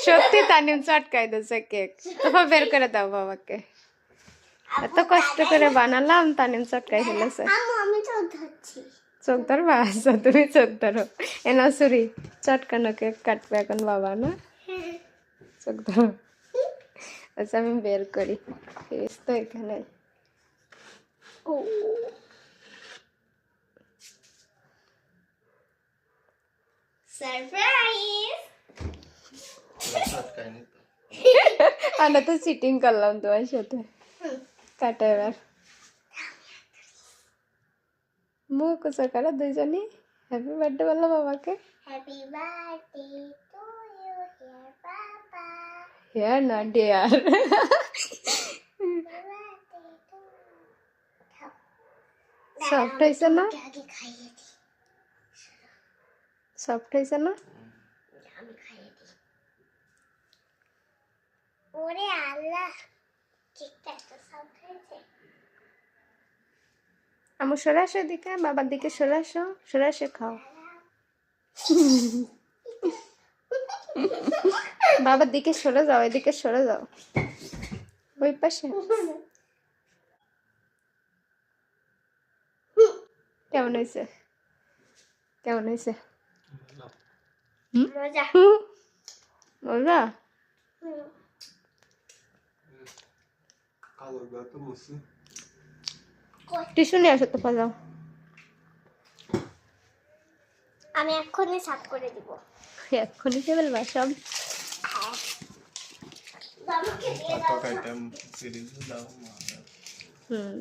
সত্যি তানিম চটকাই দিচ্ছে কেক। তারপর বের করে দাও বাবাকে। এত কষ্ট করে বানালাম, তানিম চটকাই ফেলেছে। আমি চোখ ধরছি। চোখ ধরবা? আচ্ছা তুমি চোখ ধরো। এনা সুরি চটকানো কেক কাটবে এখন বাবা না? চোখ ধরো। আচ্ছা আমি বের করি। ফিস তো এখানে। ও সারপ্রাইজ। আমরা তো চিটিং করলাম তোমার সাথে। কাটা এবার মুখ উঁচু করো দুইজনই। হ্যাপি বার্থডে বললো বাবাকে। Happy birthday to you hear বাবা। হিয়ার না ডিয়ার। সফট হয়েছে না? আগে খাইয়ে দি। সফট হয়েছে না? আমি খাইয়ে দি। ওরে আল্লাহ, কেকটা এত সফট হয়েছে। আমার সরে আসো এদিকে, বাবার দিকে সরে আসো, সরে আসে খাও। বাবার দিকে সরে যাও, এদিকে সরে যাও, ওই পাশে। কেমন হয়েছে? কেমন হয়েছে? মজা। মজা? টিস্যু নিয়ে আসো তো, পালাও। আমি এক্ষুনি সাফ করে দিব। এক্ষুনি কে বলবা সব? বাবাকে দিয়ে দাও। হুম